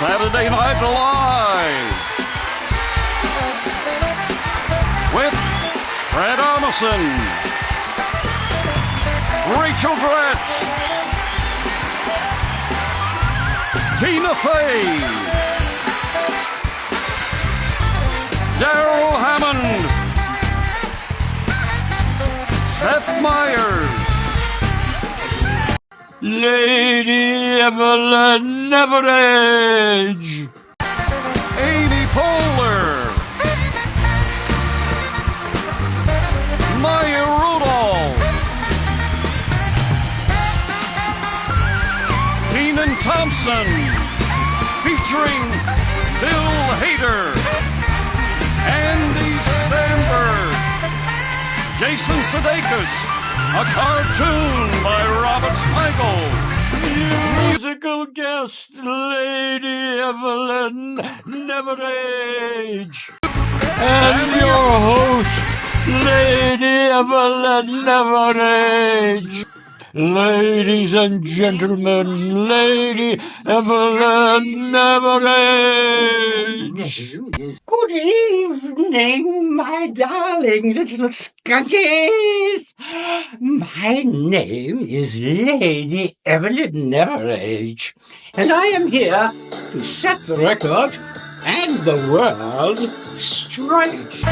Saturday Night Live with Fred Armisen, Rachel Dratch, Tina Fey, Daryl Hammond, Seth Meyers, Lady Evelyn Neverage, Amy Poehler, Maya Rudolph, Keenan Thompson, featuring Bill Hader, Andy Samberg, Jason Sudeikis, a cartoon by Robert Smigel. musical guest Lady Evelyn Neverage, and your host Lady Evelyn Neverage. Ladies and gentlemen, Lady Evelyn Neverage. Good evening, my darling little skunkies. My name is Lady Evelyn Neverage, and I am here to set the record and the world straight.